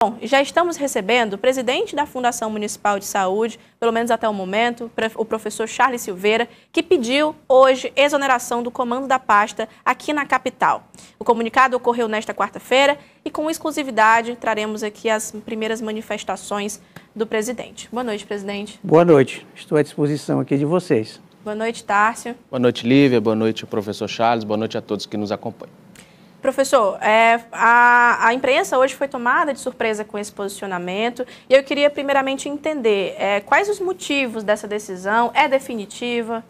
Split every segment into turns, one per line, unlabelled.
Bom, já estamos recebendo o presidente da Fundação Municipal de Saúde, pelo menos até o momento, o professor Charles Silveira, que pediu hoje exoneração do comando da pasta aqui na capital. O comunicado ocorreu nesta quarta-feira e com exclusividade traremos aqui as primeiras manifestações do presidente. Boa noite, presidente.
Boa noite, estou à disposição aqui de vocês.
Boa noite, Tárcio.
Boa noite, Lívia. Boa noite, professor Charles. Boa noite a todos que nos acompanham.
Professor, a imprensa hoje foi tomada de surpresa com esse posicionamento e eu queria primeiramente entender quais os motivos dessa decisão, é definitiva?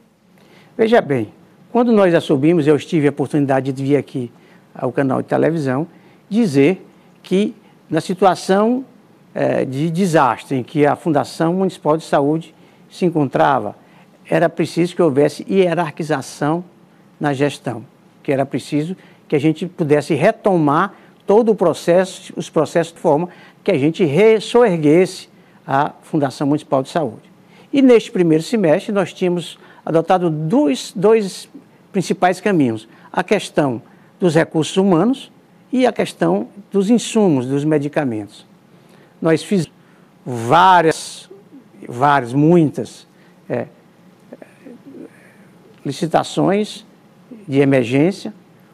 Veja bem, quando nós assumimos, eu tive a oportunidade de vir aqui ao canal de televisão dizer que na situação de desastre em que a Fundação Municipal de Saúde se encontrava, era preciso que houvesse hierarquização na gestão, que era preciso que a gente pudesse retomar todo o processo, os processos de forma que a gente ressoerguesse a Fundação Municipal de Saúde. E neste primeiro semestre nós tínhamos adotado dois principais caminhos, a questão dos recursos humanos e a questão dos insumos, dos medicamentos. Nós fizemos muitas licitações de emergência,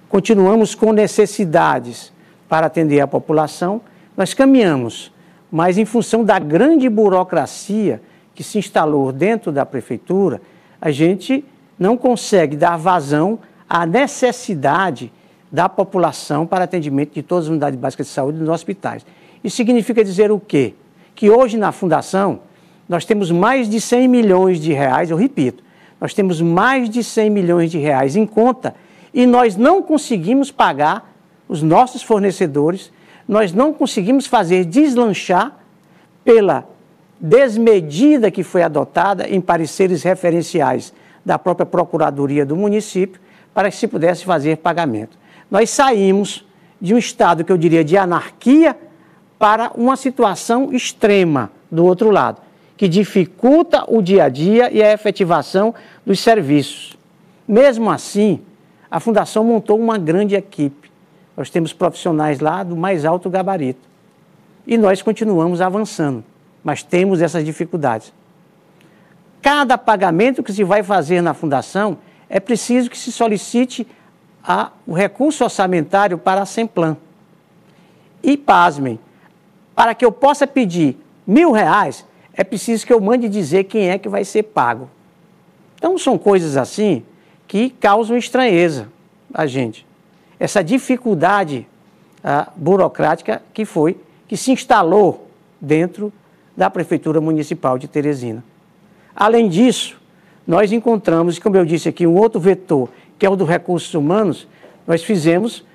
continuamos com necessidades para atender a população, nós caminhamos, mas em função da grande burocracia que se instalou dentro da prefeitura, a gente não consegue dar vazão à necessidade da população para atendimento de todas as unidades básicas de saúde nos hospitais. Isso significa dizer o quê? Que hoje na Fundação nós temos mais de 100 milhões de reais, eu repito, nós temos mais de 100 milhões de reais em conta e nós não conseguimos pagar os nossos fornecedores, nós não conseguimos fazer deslanchar pela desmedida que foi adotada em pareceres referenciais da própria Procuradoria do município para que se pudesse fazer pagamento. Nós saímos de um estado que eu diria de anarquia para uma situação extrema do outro lado, que dificulta o dia a dia e a efetivação dos serviços. Mesmo assim, a Fundação montou uma grande equipe. Nós temos profissionais lá do mais alto gabarito. E nós continuamos avançando, mas temos essas dificuldades. Cada pagamento que se vai fazer na Fundação, é preciso que se solicite o recurso orçamentário para a Semplan. E, pasmem, para que eu possa pedir R$1.000, é preciso que eu mande dizer quem é que vai ser pago. Então, são coisas assim que causam estranheza a gente. Essa dificuldade burocrática que se instalou dentro da Prefeitura Municipal de Teresina. Além disso, nós encontramos, como eu disse aqui, um outro vetor, que é o dos recursos humanos. Nós fizemos,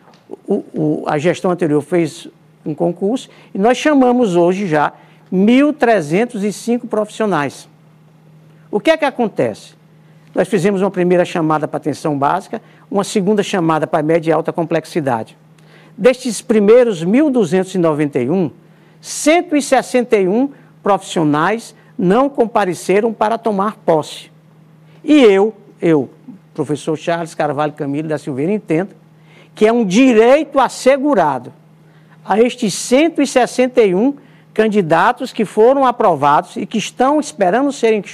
a gestão anterior fez um concurso e nós chamamos hoje já 1.305 profissionais. O que é que acontece? Nós fizemos uma primeira chamada para atenção básica, uma segunda chamada para média e alta complexidade. Destes primeiros 1.291, 161 profissionais não compareceram para tomar posse. E eu, professor Charles Carvalho Camilo da Silveira, entendo que é um direito assegurado a estes 161 candidatos que foram aprovados e que estão esperando serem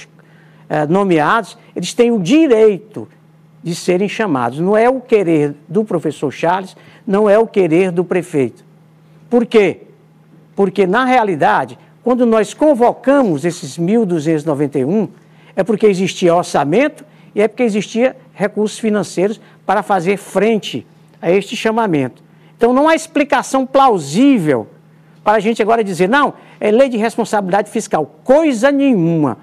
nomeados, eles têm o direito de serem chamados. Não é o querer do professor Charles, não é o querer do prefeito. Por quê? Porque, na realidade, quando nós convocamos esses 1.291, é porque existia orçamento e é porque existia recursos financeiros para fazer frente a este chamamento. Então, não há explicação plausível para a gente agora dizer, não, é lei de responsabilidade fiscal. Coisa nenhuma.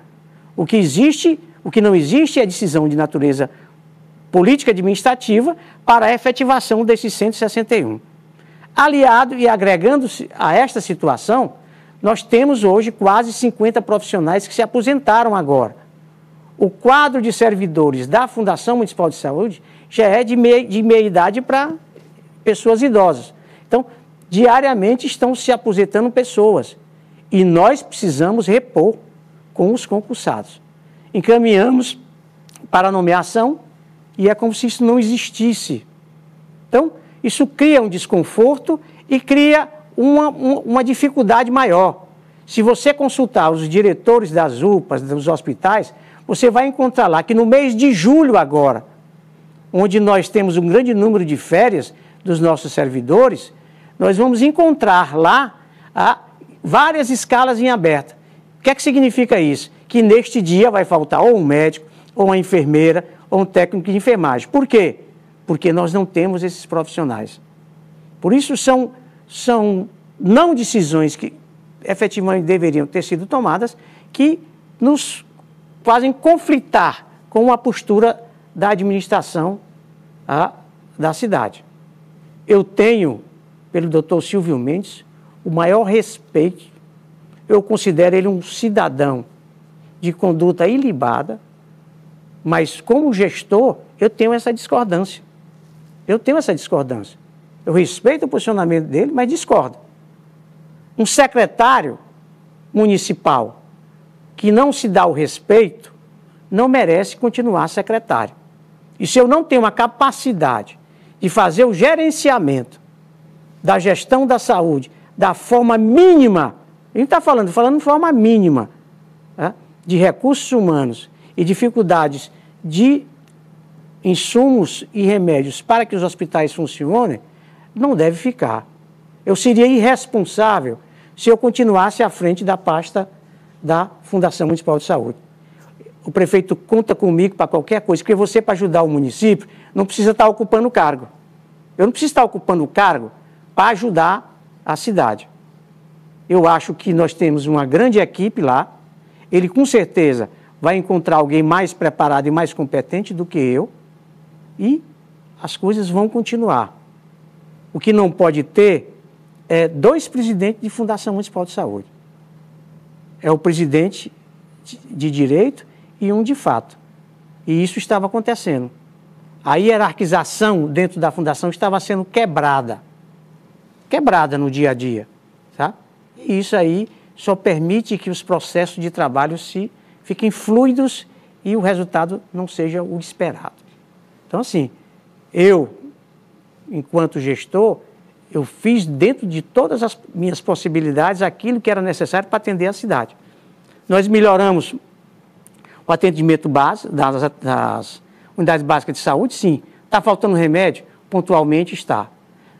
O que não existe é decisão de natureza política administrativa para a efetivação desses 161. Aliado e agregando-se a esta situação, nós temos hoje quase 50 profissionais que se aposentaram agora. O quadro de servidores da Fundação Municipal de Saúde já é de meia idade para pessoas idosas. Então, diariamente estão se aposentando pessoas e nós precisamos repor com os concursados. Encaminhamos para a nomeação e é como se isso não existisse. Então, isso cria um desconforto e cria uma dificuldade maior. Se você consultar os diretores das UPAs, dos hospitais, você vai encontrar lá que no mês de julho agora, onde nós temos um grande número de férias dos nossos servidores, nós vamos encontrar lá várias escalas em aberto. O que é que significa isso? Que neste dia vai faltar ou um médico, ou uma enfermeira, ou um técnico de enfermagem. Por quê? Porque nós não temos esses profissionais. Por isso são não decisões que efetivamente deveriam ter sido tomadas, que nos fazem conflitar com a postura da administração da cidade. Eu tenho, pelo doutor Silvio Mendes, o maior respeito. Eu considero ele um cidadão de conduta ilibada, mas como gestor, eu tenho essa discordância. Eu respeito o posicionamento dele, mas discordo. Um secretário municipal que não se dá o respeito, não merece continuar secretário. E se eu não tenho a capacidade de fazer o gerenciamento da gestão da saúde da forma mínima, a gente está falando de forma mínima, de recursos humanos e dificuldades de insumos e remédios para que os hospitais funcionem, não deve ficar. Eu seria irresponsável se eu continuasse à frente da pasta da Fundação Municipal de Saúde. O prefeito conta comigo para qualquer coisa, porque você, para ajudar o município, não precisa estar ocupando o cargo. Eu não preciso estar ocupando o cargo para ajudar a cidade. Eu acho que nós temos uma grande equipe lá, ele com certeza vai encontrar alguém mais preparado e mais competente do que eu, e as coisas vão continuar. O que não pode ter é 2 presidentes de Fundação Municipal de Saúde. É o presidente de direito e um de fato. E isso estava acontecendo. A hierarquização dentro da fundação estava sendo quebrada no dia a dia. Tá? E isso aí só permite que os processos de trabalho fiquem fluidos e o resultado não seja o esperado. Então, assim, eu, enquanto gestor, eu fiz dentro de todas as minhas possibilidades aquilo que era necessário para atender a cidade. Nós melhoramos o atendimento básico das unidades básicas de saúde, sim. Está faltando remédio? Pontualmente está.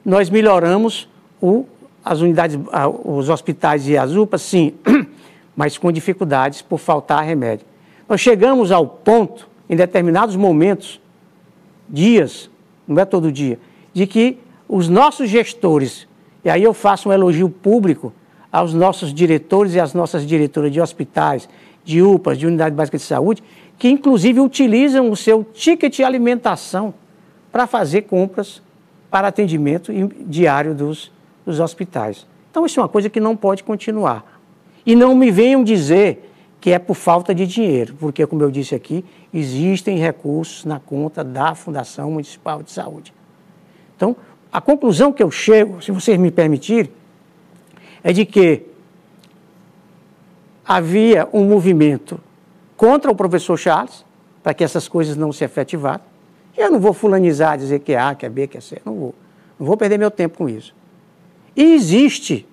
Nós melhoramos os hospitais e as UPAs, sim, mas com dificuldades por faltar remédio. Nós chegamos ao ponto, em determinados momentos, dias, não é todo dia, de que os nossos gestores, e aí eu faço um elogio público aos nossos diretores e às nossas diretoras de hospitais, de UPAs, de unidade básica de saúde, que inclusive utilizam o seu ticket de alimentação para fazer compras para atendimento diário dos hospitais. Então isso é uma coisa que não pode continuar. E não me venham dizer que é por falta de dinheiro, porque, como eu disse aqui, existem recursos na conta da Fundação Municipal de Saúde. Então, a conclusão que eu chego, se vocês me permitirem, é de que havia um movimento contra o professor Charles, para que essas coisas não se efetivassem. Eu não vou fulanizar, dizer que é A, que é B, que é C, não vou perder meu tempo com isso. E existe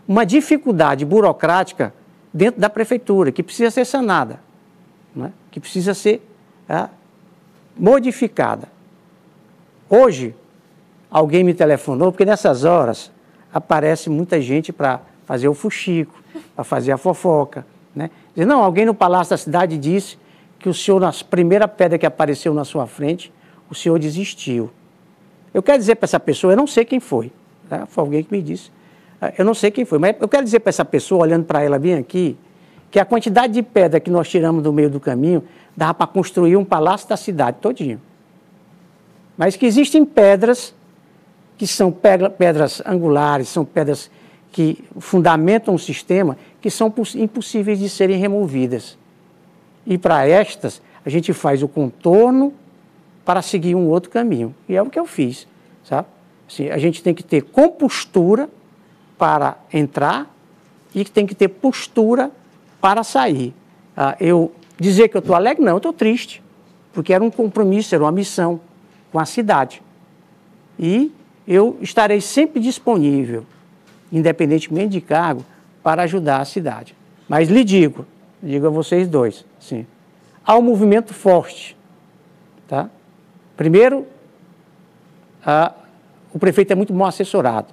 uma dificuldade burocrática dentro da prefeitura, que precisa ser sanada, né? Que precisa ser modificada. Hoje, alguém me telefonou, porque nessas horas aparece muita gente para fazer o fuxico, para fazer a fofoca, né? Diz, não, alguém no Palácio da Cidade disse que o senhor, na primeira pedra que apareceu na sua frente, o senhor desistiu. Eu quero dizer para essa pessoa, eu não sei quem foi, né? Foi alguém que me disse, eu não sei quem foi, mas eu quero dizer para essa pessoa, olhando para ela bem aqui, que a quantidade de pedra que nós tiramos do meio do caminho, dava para construir um Palácio da Cidade todinho. Mas que existem pedras que são pedras angulares, são pedras que fundamentam o sistema, que são impossíveis de serem removidas. E para estas, a gente faz o contorno para seguir um outro caminho. E é o que eu fiz, sabe? Assim, a gente tem que ter compostura para entrar e tem que ter postura para sair. Eu dizer que eu estou alegre? Não, eu estou triste, porque era um compromisso, era uma missão com a cidade. E eu estarei sempre disponível independentemente de cargo, para ajudar a cidade. Mas lhe digo a vocês dois, sim, há um movimento forte, tá? Primeiro, o prefeito é muito mal assessorado.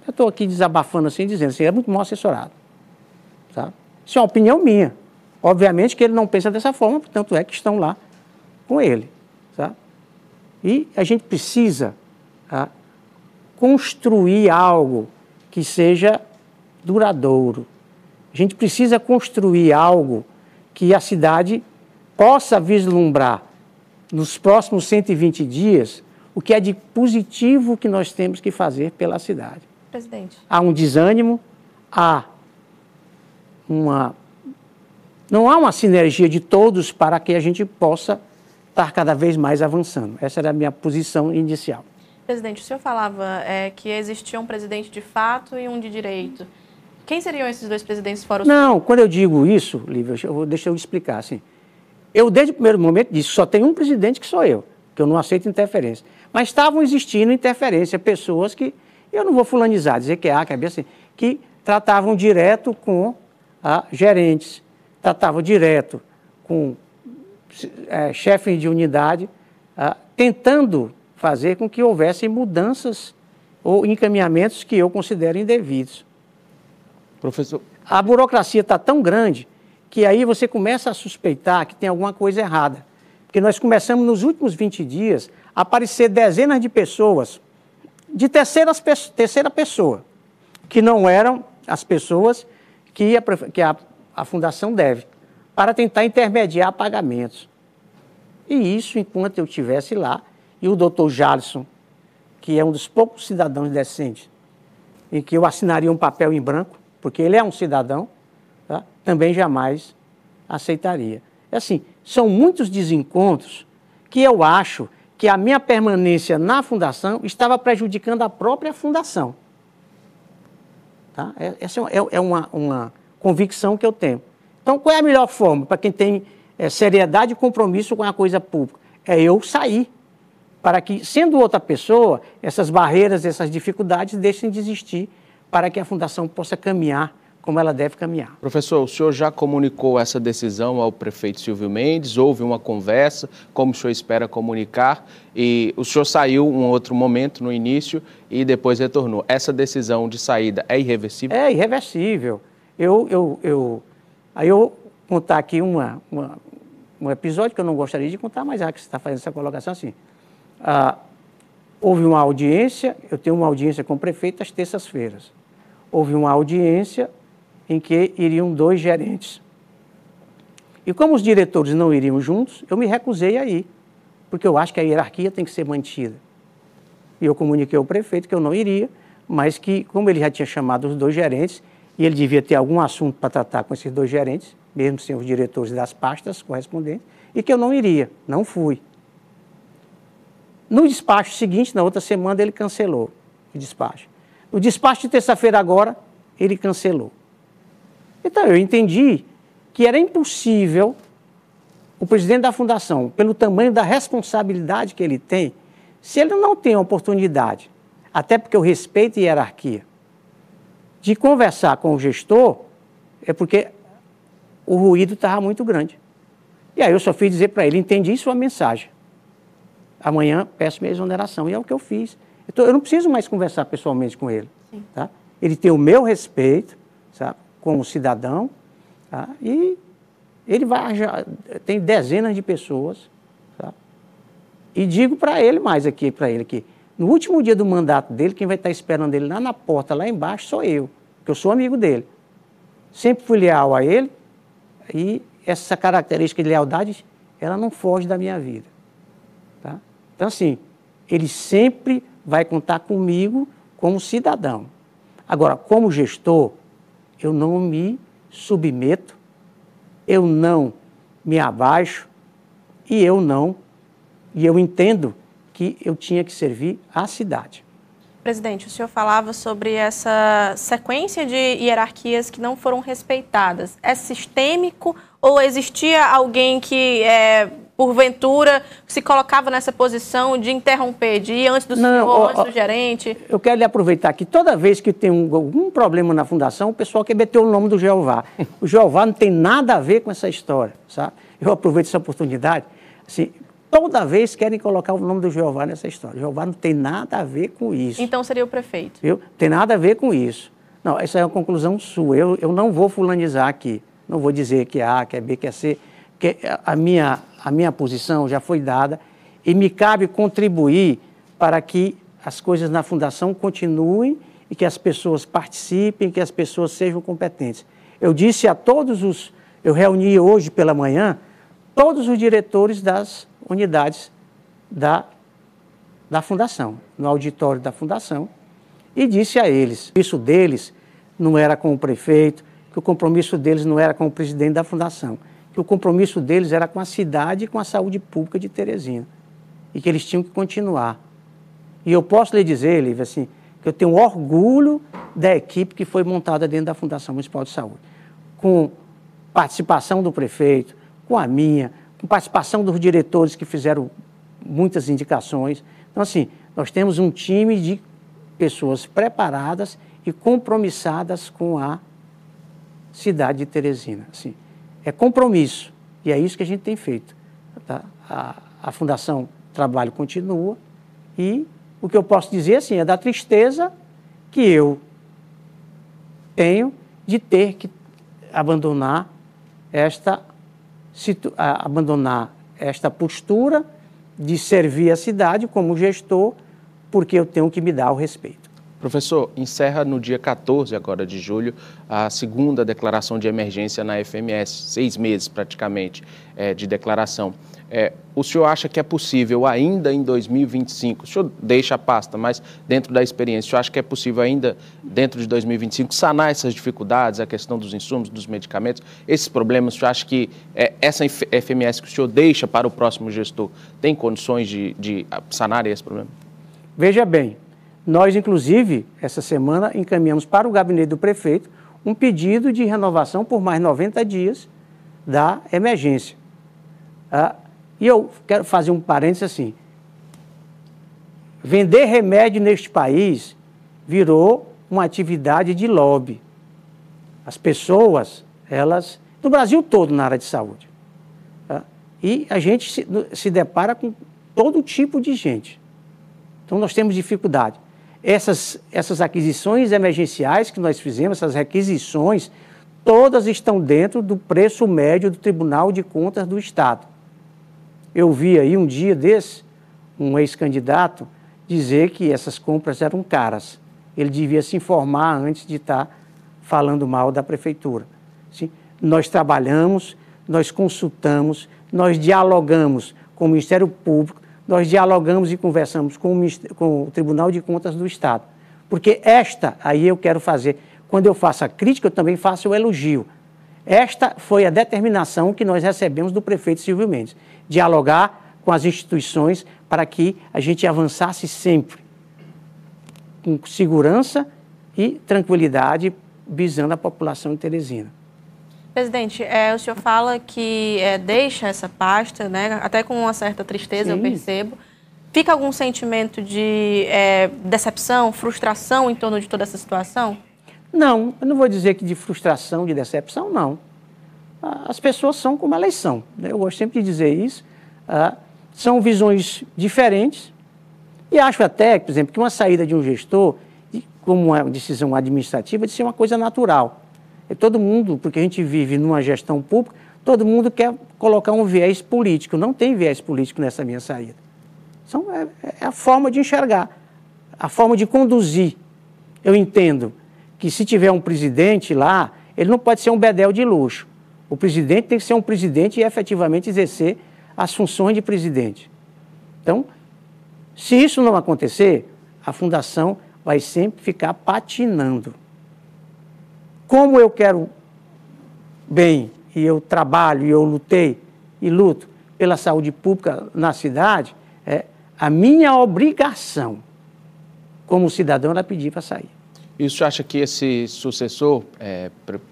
Eu estou aqui desabafando assim, dizendo assim, ele é muito mal assessorado, tá? Isso é uma opinião minha. Obviamente que ele não pensa dessa forma, portanto é que estão lá com ele, tá? E a gente precisa construir algo que seja duradouro. A gente precisa construir algo que a cidade possa vislumbrar nos próximos 120 dias o que é de positivo que nós temos que fazer pela cidade.
Presidente.
Há um desânimo, não há uma sinergia de todos para que a gente possa estar cada vez mais avançando. Essa era a minha posição inicial.
Presidente, o senhor falava que existia um presidente de fato e um de direito. Quem seriam esses dois presidentes fora o senhor?
Não, quando eu digo isso, Lívia, deixa eu explicar assim. Eu, desde o primeiro momento, disse que só tem um presidente que sou eu, que eu não aceito interferência. Mas estavam existindo interferência, pessoas que, eu não vou fulanizar, dizer que é B, assim, que tratavam direto com gerentes, tratavam direto com chefes de unidade, tentando fazer com que houvessem mudanças ou encaminhamentos que eu considero indevidos.
Professor...
A burocracia está tão grande que aí você começa a suspeitar que tem alguma coisa errada. Porque nós começamos nos últimos 20 dias a aparecer dezenas de pessoas de terceira pessoa, que não eram as pessoas que a Fundação deve, para tentar intermediar pagamentos. E isso enquanto eu estivesse lá, e o doutor Jalisson, que é um dos poucos cidadãos decentes, em que eu assinaria um papel em branco, porque ele é um cidadão, tá? Também jamais aceitaria. Assim, são muitos desencontros que eu acho que a minha permanência na Fundação estava prejudicando a própria Fundação. Tá? Essa é uma convicção que eu tenho. Então, qual é a melhor forma para quem tem seriedade e compromisso com a coisa pública? É eu sair, para que, sendo outra pessoa, essas barreiras, essas dificuldades deixem de existir, para que a Fundação possa caminhar como ela deve caminhar.
Professor, o senhor já comunicou essa decisão ao prefeito Silvio Mendes? Houve uma conversa? Como o senhor espera comunicar? E o senhor saiu um outro momento no início e depois retornou. Essa decisão de saída é irreversível? É
irreversível. Aí eu vou contar aqui um episódio que eu não gostaria de contar, mas já que você está fazendo essa colocação assim. Houve uma audiência, eu tenho uma audiência com o prefeito às terças-feiras. Houve uma audiência em que iriam 2 gerentes. E como os diretores não iriam juntos, eu me recusei a ir, porque eu acho que a hierarquia tem que ser mantida. E eu comuniquei ao prefeito que eu não iria, mas que, como ele já tinha chamado os 2 gerentes, e ele devia ter algum assunto para tratar com esses 2 gerentes, mesmo sem os diretores das pastas correspondentes, e que eu não iria, não fui. No despacho seguinte, na outra semana, ele cancelou o despacho. No despacho de terça-feira agora, ele cancelou. Então, eu entendi que era impossível o presidente da Fundação, pelo tamanho da responsabilidade que ele tem, se ele não tem a oportunidade, até porque eu respeito a hierarquia, de conversar com o gestor, é porque o ruído estava muito grande. E aí eu só fiz dizer para ele, entendi sua mensagem. Amanhã peço minha exoneração, e é o que eu fiz. Eu não preciso mais conversar pessoalmente com ele. Tá? Ele tem o meu respeito, sabe, como cidadão, tá? E ele tem dezenas de pessoas. Tá? E digo para ele mais aqui, no último dia do mandato dele, quem vai estar esperando ele lá na porta, lá embaixo, sou eu, porque eu sou amigo dele. Sempre fui leal a ele, e essa característica de lealdade, ela não foge da minha vida. Tá? Então, assim, ele sempre vai contar comigo como cidadão. Agora, como gestor, eu não me submeto, eu não me abaixo e eu entendo que eu tinha que servir à cidade.
Presidente, o senhor falava sobre essa sequência de hierarquias que não foram respeitadas. É sistêmico ou existia alguém que, porventura, se colocava nessa posição de interromper, de ir antes do senhor, antes do gerente?
Eu quero lhe aproveitar que toda vez que tem algum problema na fundação, o pessoal quer meter o nome do Jeová. O Jeová não tem nada a ver com essa história, sabe? Eu aproveito essa oportunidade, assim, toda vez querem colocar o nome do Jeová nessa história. O Jeová não tem nada a ver com isso.
Então seria o prefeito?
Viu? Tem nada a ver com isso. Não, essa é uma conclusão sua. Eu não vou fulanizar aqui. Não vou dizer que é A, que é B, que é C. Que a minha posição já foi dada e me cabe contribuir para que as coisas na fundação continuem e que as pessoas participem, que as pessoas sejam competentes. Eu disse a todos os... Eu reuni hoje pela manhã todos os diretores das unidades da fundação, no auditório da fundação, e disse a eles, o compromisso deles não era com o prefeito, que o compromisso deles não era com o presidente da fundação, que o compromisso deles era com a cidade e com a saúde pública de Teresina, e que eles tinham que continuar. E eu posso lhe dizer, Lívia, assim, que eu tenho orgulho da equipe que foi montada dentro da Fundação Municipal de Saúde, com participação do prefeito, com a minha, com participação dos diretores que fizeram muitas indicações. Então, assim, nós temos um time de pessoas preparadas e compromissadas com a cidade de Teresina. Assim, é compromisso, e é isso que a gente tem feito. Tá? A Fundação Trabalho continua, e o que eu posso dizer, assim, é da tristeza que eu tenho de ter que abandonar esta postura de servir a cidade como gestor, porque eu tenho que me dar o respeito.
Professor, encerra no dia 14 agora de julho a segunda declaração de emergência na FMS, 6 meses praticamente de declaração. O senhor acha que é possível ainda em 2025, o senhor deixa a pasta, mas dentro da experiência, o senhor acha que é possível ainda dentro de 2025 sanar essas dificuldades, a questão dos insumos, dos medicamentos, esses problemas, o senhor acha que essa FMS que o senhor deixa para o próximo gestor tem condições de sanar esse problema?
Veja bem, nós, inclusive, essa semana, encaminhamos para o gabinete do prefeito um pedido de renovação por mais 90 dias da emergência. E eu quero fazer um parênteses assim. Vender remédio neste país virou uma atividade de lobby. As pessoas, elas... No Brasil todo, na área de saúde. E a gente se depara com todo tipo de gente. Então, nós temos dificuldade. Essas aquisições emergenciais que nós fizemos, essas requisições, todas estão dentro do preço médio do Tribunal de Contas do Estado. Eu vi aí um dia desse, um ex-candidato, dizer que essas compras eram caras. Ele devia se informar antes de estar falando mal da prefeitura. Sim? Nós trabalhamos, nós consultamos, nós dialogamos com o Ministério Público, nós dialogamos e conversamos com o Tribunal de Contas do Estado. Porque aí eu quero fazer, quando eu faço a crítica, eu também faço o elogio. Esta foi a determinação que nós recebemos do prefeito Silvio Mendes, dialogar com as instituições para que a gente avançasse sempre com segurança e tranquilidade, visando a população de Teresina.
Presidente, o senhor fala que deixa essa pasta, né, até com uma certa tristeza, sim, eu percebo. Fica algum sentimento de decepção, frustração em torno de toda essa situação?
Não, eu não vou dizer que de frustração, de decepção, não. As pessoas são como elas são. Eu gosto sempre de dizer isso. São visões diferentes. E acho até, por exemplo, que uma saída de um gestor, como uma decisão administrativa, de ser uma coisa natural. Todo mundo, porque a gente vive numa gestão pública, todo mundo quer colocar um viés político. Não tem viés político nessa minha saída. É a forma de enxergar, a forma de conduzir. Eu entendo que se tiver um presidente lá, ele não pode ser um bedel de luxo. O presidente tem que ser um presidente e efetivamente exercer as funções de presidente. Então, se isso não acontecer, a fundação vai sempre ficar patinando. Como eu quero bem, e eu trabalho, e eu lutei e luto pela saúde pública na cidade, a minha obrigação como cidadão era pedir para sair.
E o senhor acha que esse sucessor,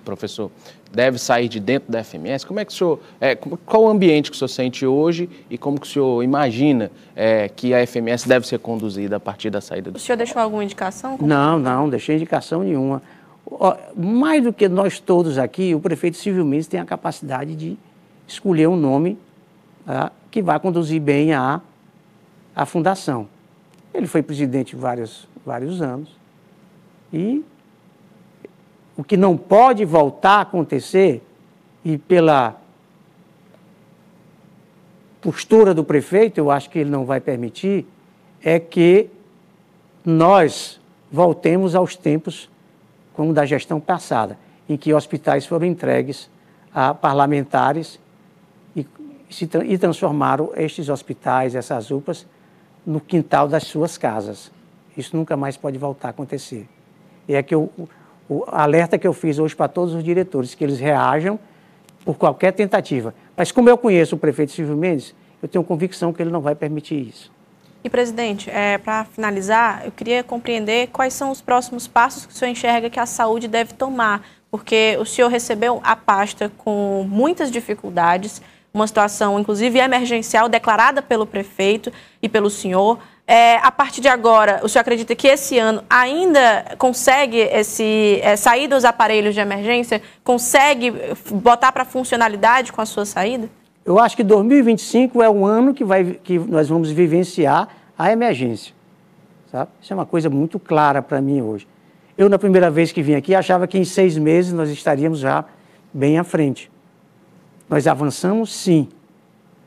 professor, deve sair de dentro da FMS? Como é que o senhor, qual o ambiente que o senhor sente hoje e como que o senhor imagina que a FMS deve ser conduzida a partir da saída do senhor?
O senhor deixou alguma indicação?
Não deixei indicação nenhuma. Mais do que nós todos aqui, o prefeito Silvio Mendes tem a capacidade de escolher um nome que vai conduzir bem a fundação. Ele foi presidente vários anos e o que não pode voltar a acontecer, e pela postura do prefeito, eu acho que ele não vai permitir, é que nós voltemos aos tempos como da gestão passada, em que hospitais foram entregues a parlamentares e transformaram estes hospitais, essas UPAs, no quintal das suas casas. Isso nunca mais pode voltar a acontecer. E é que o alerta que eu fiz hoje para todos os diretores, que eles reajam por qualquer tentativa. Mas como eu conheço o prefeito Silvio Mendes, eu tenho convicção que ele não vai permitir isso.
E, presidente, para finalizar, eu queria compreender quais são os próximos passos que o senhor enxerga que a saúde deve tomar, porque o senhor recebeu a pasta com muitas dificuldades, uma situação, inclusive, emergencial, declarada pelo prefeito e pelo senhor. A partir de agora, o senhor acredita que esse ano ainda consegue sair dos aparelhos de emergência, consegue botar para funcionalidade com a sua saída?
Eu acho que 2025 é o ano que nós vamos vivenciar a emergência, sabe? Isso é uma coisa muito clara para mim hoje. Eu, na primeira vez que vim aqui, achava que em 6 meses nós estaríamos já bem à frente. Nós avançamos, sim,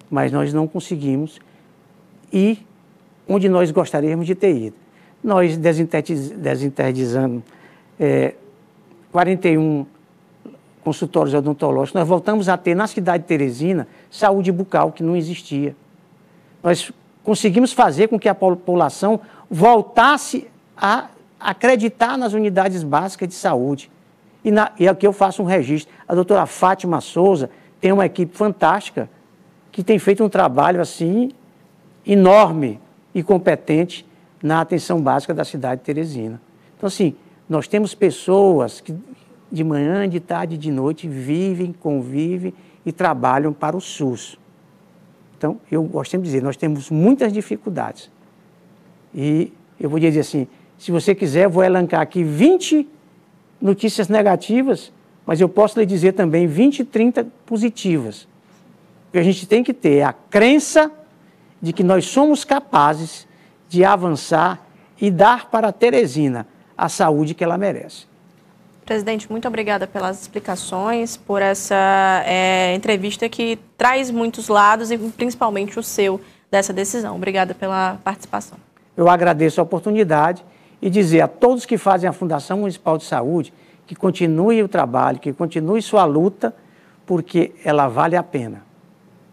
mas nós não conseguimos ir onde nós gostaríamos de ter ido. Nós desinterdizamos 41 consultórios odontológicos, nós voltamos a ter na cidade de Teresina saúde bucal, que não existia. Nós conseguimos fazer com que a população voltasse a acreditar nas unidades básicas de saúde. E aqui eu faço um registro. A doutora Fátima Souza tem uma equipe fantástica que tem feito um trabalho assim enorme e competente na atenção básica da cidade de Teresina. Então, assim, nós temos pessoas que de manhã, de tarde, de noite vivem, convivem e trabalham para o SUS. Então, eu gosto sempre de dizer, nós temos muitas dificuldades. E eu vou dizer assim, se você quiser, eu vou elencar aqui 20 notícias negativas, mas eu posso lhe dizer também 20, 30 positivas. Porque a gente tem que ter a crença de que nós somos capazes de avançar e dar para a Teresina a saúde que ela merece.
Presidente, muito obrigada pelas explicações, por essa entrevista que traz muitos lados e principalmente o seu dessa decisão. Obrigada pela participação.
Eu agradeço a oportunidade e dizer a todos que fazem a Fundação Municipal de Saúde que continue o trabalho, que continue sua luta, porque ela vale a pena.